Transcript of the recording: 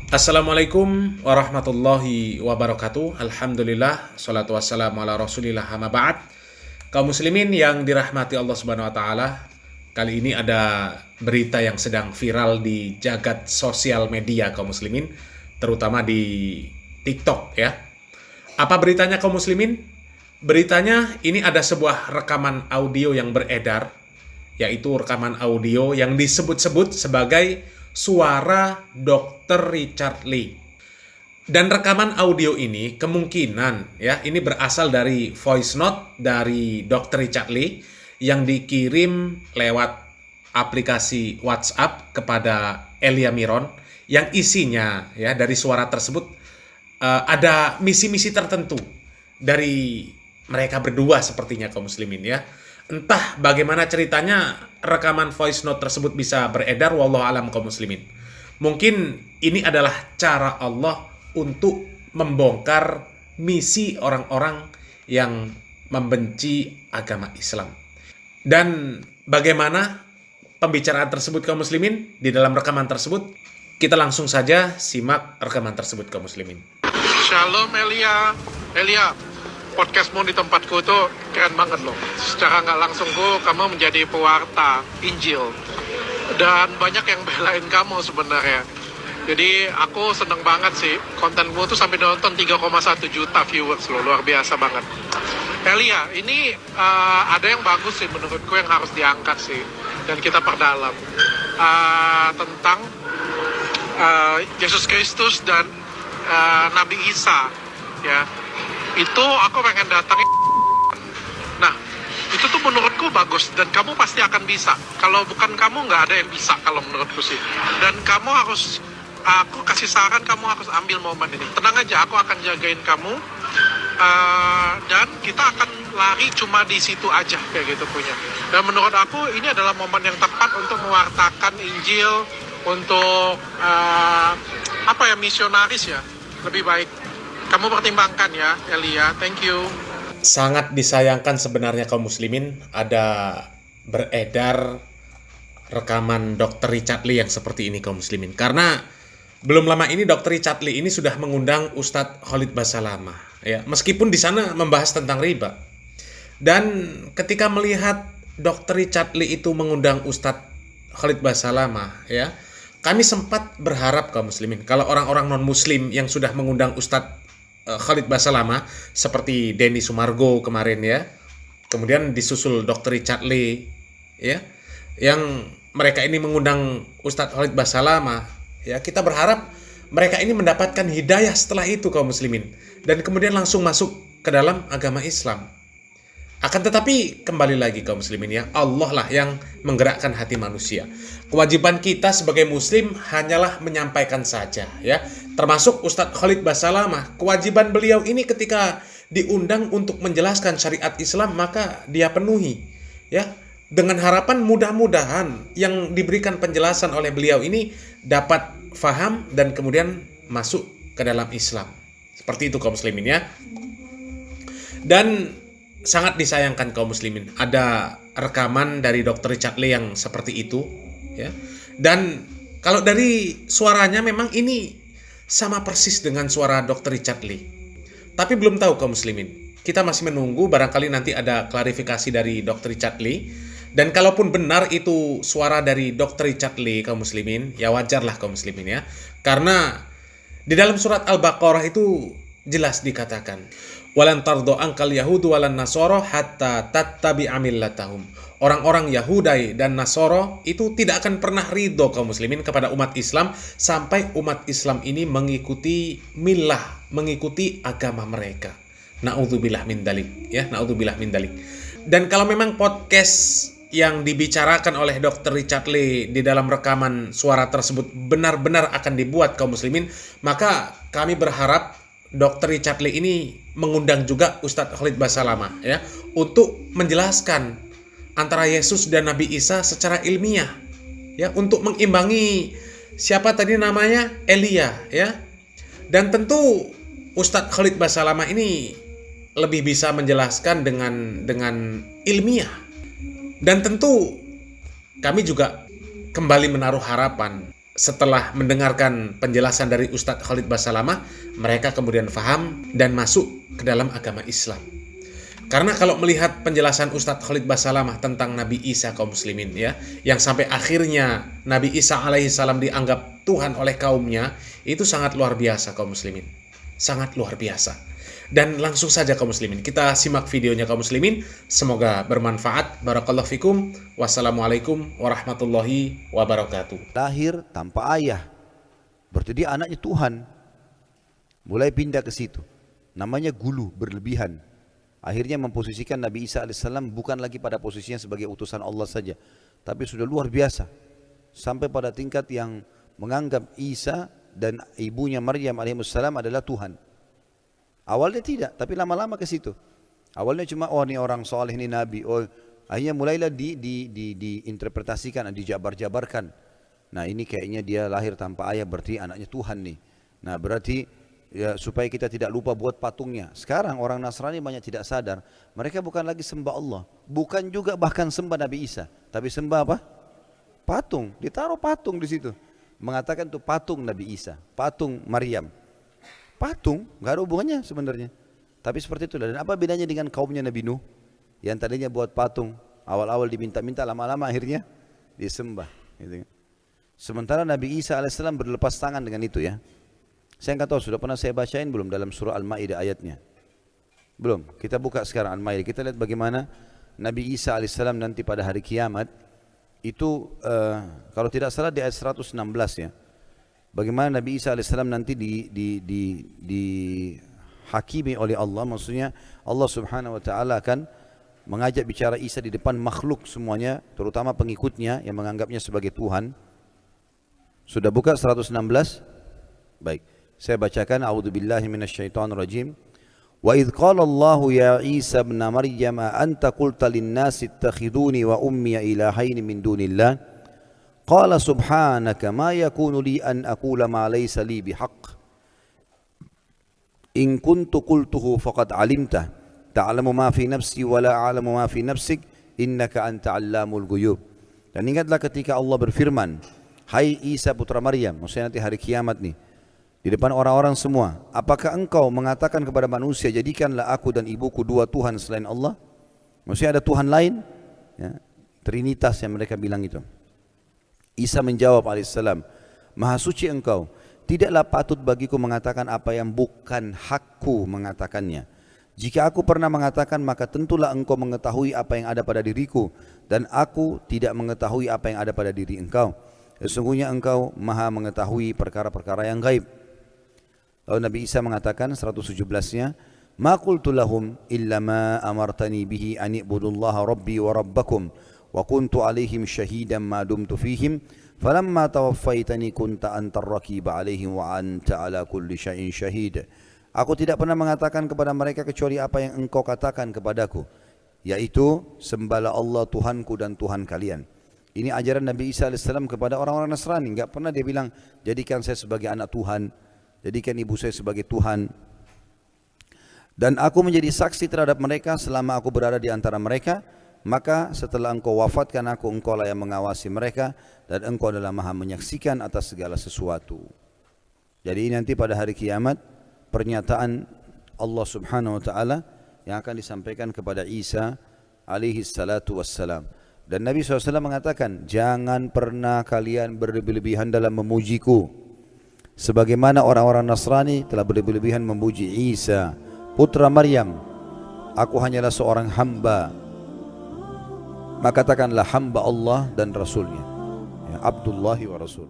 Assalamualaikum warahmatullahi wabarakatuh. Alhamdulillah, salatu wassalamu ala rasulillah, amma ba'd. Kaum muslimin yang dirahmati Allah subhanahu wa ta'ala, kali ini ada berita yang sedang viral di jagat sosial media kaum muslimin, terutama di TikTok ya. Apa beritanya kaum muslimin? Beritanya ini ada sebuah rekaman audio yang beredar, yaitu rekaman audio yang disebut-sebut sebagai suara Dr. Richard Lee. Dan rekaman audio ini kemungkinan ya ini berasal dari voice note dari Dr. Richard Lee yang dikirim lewat aplikasi WhatsApp kepada Elia Miron, yang isinya ya dari suara tersebut ada misi-misi tertentu dari mereka berdua sepertinya kaum muslimin ya. Entah bagaimana ceritanya rekaman voice note tersebut bisa beredar, wallahu alam kaum muslimin. Mungkin ini adalah cara Allah untuk membongkar misi orang-orang yang membenci agama Islam. Dan bagaimana pembicaraan tersebut kaum muslimin di dalam rekaman tersebut? Kita langsung saja simak rekaman tersebut kaum muslimin. Shalom Elia. Podcastmu di tempatku tuh keren banget loh. Secara nggak langsung kamu menjadi pewarta Injil. Dan banyak yang belain kamu sebenarnya. Jadi aku seneng banget sih. Kontenmu tuh sampai nonton 3,1 juta viewers loh. Luar biasa banget. Elia, ini ada yang bagus sih menurutku yang harus diangkat sih. Dan kita perdalam. Tentang Yesus Kristus dan Nabi Isa. Ya. Itu aku pengen datangin. Nah, itu tuh menurutku bagus dan kamu pasti akan bisa. Kalau bukan kamu nggak ada yang bisa kalau menurutku sih. Dan kamu harus, aku kasih saran kamu harus ambil momen ini. Tenang aja, aku akan jagain kamu. Dan kita akan lari cuma di situ aja kayak gitu punya. Dan menurut aku ini adalah momen yang tepat untuk mewartakan Injil, untuk misionaris ya, lebih baik. Kamu pertimbangkan ya, Elia. Thank you. Sangat disayangkan sebenarnya kaum muslimin ada beredar rekaman Dr. Richard Lee yang seperti ini kaum muslimin. Karena belum lama ini Dr. Richard Lee ini sudah mengundang Ustadz Khalid Basalamah ya, meskipun di sana membahas tentang riba. Dan ketika melihat Dr. Richard Lee itu mengundang Ustadz Khalid Basalamah ya, kami sempat berharap kaum muslimin kalau orang-orang non muslim yang sudah mengundang Ustadz Khalid Basalamah seperti Denny Sumargo kemarin ya, kemudian disusul Dr. Richard Lee ya, yang mereka ini mengundang Ustadz Khalid Basalamah ya, kita berharap mereka ini mendapatkan hidayah setelah itu kaum muslimin dan kemudian langsung masuk ke dalam agama Islam. Akan tetapi kembali lagi kaum muslimin ya, Allah lah yang menggerakkan hati manusia. Kewajiban kita sebagai muslim hanyalah menyampaikan saja ya. Termasuk Ustadz Khalid Basalamah, kewajiban beliau ini ketika diundang untuk menjelaskan syariat Islam maka dia penuhi ya. Dengan harapan mudah-mudahan yang diberikan penjelasan oleh beliau ini dapat faham dan kemudian masuk ke dalam Islam. Seperti itu kaum muslimin ya. Dan sangat disayangkan kaum muslimin ada rekaman dari Dr. Richard Lee yang seperti itu ya. Dan kalau dari suaranya memang ini sama persis dengan suara Dr. Richard Lee. Tapi belum tahu kaum muslimin. Kita masih menunggu, barangkali nanti ada klarifikasi dari Dr. Richard Lee. Dan kalaupun benar itu suara dari Dr. Richard Lee kaum muslimin, ya wajarlah kaum muslimin ya. Karena di dalam surat Al-Baqarah itu jelas dikatakan, walan tardo angkal yahudu walan nasoro hatta tattabi'a millatahum. Orang-orang Yahudi dan Nasoro itu tidak akan pernah ridho kaum muslimin kepada umat Islam sampai umat Islam ini mengikuti millah, mengikuti agama mereka. Na'udzubillah min dalik ya, na'udzubillah min dalik. Dan kalau memang podcast yang dibicarakan oleh Dr. Richard Lee di dalam rekaman suara tersebut benar-benar akan dibuat kaum muslimin, maka kami berharap Dr. Richard Lee ini mengundang juga Ustadz Khalid Basalamah ya, untuk menjelaskan antara Yesus dan Nabi Isa secara ilmiah ya, untuk mengimbangi siapa tadi namanya, Elia ya. Dan tentu Ustadz Khalid Basalamah ini lebih bisa menjelaskan dengan ilmiah. Dan tentu kami juga kembali menaruh harapan setelah mendengarkan penjelasan dari Ustadz Khalid Basalamah, mereka kemudian faham dan masuk ke dalam agama Islam. Karena kalau melihat penjelasan Ustadz Khalid Basalamah tentang Nabi Isa kaum muslimin ya, yang sampai akhirnya Nabi Isa alaihi salam dianggap Tuhan oleh kaumnya, itu sangat luar biasa kaum muslimin. Sangat luar biasa. Dan langsung saja kaum muslimin, kita simak videonya kaum muslimin. Semoga bermanfaat. Barakallahu fikum. Wassalamualaikum warahmatullahi wabarakatuh. Lahir tanpa ayah, berarti dia anaknya Tuhan. Mulai pindah ke situ. Namanya gulu, berlebihan. Akhirnya memposisikan Nabi Isa alaihissalam bukan lagi pada posisinya sebagai utusan Allah saja, tapi sudah luar biasa. Sampai pada tingkat yang menganggap Isa dan ibunya Maryam alaihissalam adalah Tuhan. Awalnya tidak, tapi lama-lama ke situ. Awalnya cuma, oh ini orang soleh, ini Nabi. Oh, akhirnya mulailah diinterpretasikan, dijabar-jabarkan. Nah ini kayaknya dia lahir tanpa ayah, berarti anaknya Tuhan nih. Nah berarti ya, supaya kita tidak lupa buat patungnya. Sekarang orang Nasrani banyak tidak sadar, mereka bukan lagi sembah Allah, bukan juga bahkan sembah Nabi Isa, tapi sembah apa? Patung. Ditaruh patung di situ. Mengatakan itu patung Nabi Isa, patung Maryam. Patung, nggak ada hubungannya sebenarnya. Tapi seperti itu. Dan apa bedanya dengan kaumnya Nabi Nuh yang tadinya buat patung, awal-awal diminta-minta, lama-lama akhirnya disembah. Gitu. Sementara Nabi Isa alaihissalam berlepas tangan dengan itu ya. Saya nggak tahu sudah pernah saya bacain belum dalam surah Al-Maidah ayatnya. Belum. Kita buka sekarang Al-Maidah. Kita lihat bagaimana Nabi Isa alaihissalam nanti pada hari kiamat itu kalau tidak salah di ayat 116 ya. Bagaimana Nabi Isa alaihissalam nanti dihakimi oleh Allah, maksudnya Allah subhanahu wa ta'ala akan mengajak bicara Isa di depan makhluk semuanya, terutama pengikutnya yang menganggapnya sebagai Tuhan. Sudah buka 116? Baik, saya bacakan. A'udzubillahi minasyaitonirrajim. Wa idh qala Allah ya Isa ibn Maryam anta qulta lin-nasi ittakhiduni wa ummi ilahaini min dunillah. Qala subhanaka ma yakunu li an aqula ma laysa li bihaq. In kuntu qultuhu faqad alimtah. Ta'lamu ma fi nafsi wa la a'lamu ma fi nafsik. Innaka anta 'allamul ghuyub. Dan ingatlah ketika Allah berfirman, hai Isa putra Maryam, maksudnya nanti hari kiamat nih, di depan orang-orang semua, apakah engkau mengatakan kepada manusia, jadikanlah aku dan ibuku dua Tuhan selain Allah? Maksudnya ada Tuhan lain ya, Trinitas yang mereka bilang itu. Isa menjawab alaihissalam, maha suci engkau, tidaklah patut bagiku mengatakan apa yang bukan hakku mengatakannya. Jika aku pernah mengatakan, maka tentulah engkau mengetahui apa yang ada pada diriku, dan aku tidak mengetahui apa yang ada pada diri engkau. Sesungguhnya engkau maha mengetahui perkara-perkara yang gaib. Lalu Nabi Isa mengatakan 117-nya, ma qultu lahum illa ma amartani bihi an i'budullaha rabbi wa rabbakum wa kuntu alaihim syahidan ma dumtu fihim falamma tawaffaitani kunta antar raqiba alaihim wa anta ala kulli syai'in syahid. Aku tidak pernah mengatakan kepada mereka kecuali apa yang engkau katakan kepadaku, yaitu sembahlah Allah Tuhanku dan Tuhan kalian. Ini ajaran Nabi Isa AS kepada orang-orang Nasrani. Enggak pernah dia bilang, jadikan saya sebagai anak Tuhan, jadikan ibu saya sebagai Tuhan. Dan aku menjadi saksi terhadap mereka selama aku berada di antara mereka. Maka setelah engkau wafatkan aku, engkau lah yang mengawasi mereka, dan engkau adalah maha menyaksikan atas segala sesuatu. Jadi nanti pada hari kiamat, pernyataan Allah subhanahu wa ta'ala yang akan disampaikan kepada Isa alaihi salatu wassalam. Dan Nabi SAW mengatakan, jangan pernah kalian berlebihan dalam memujiku, sebagaimana orang-orang Nasrani telah berlebihan memuji Isa putra Maryam. Aku hanyalah seorang hamba. Maka katakanlah hamba Allah dan Rasulnya, ya, Abdullahi wa Rasul.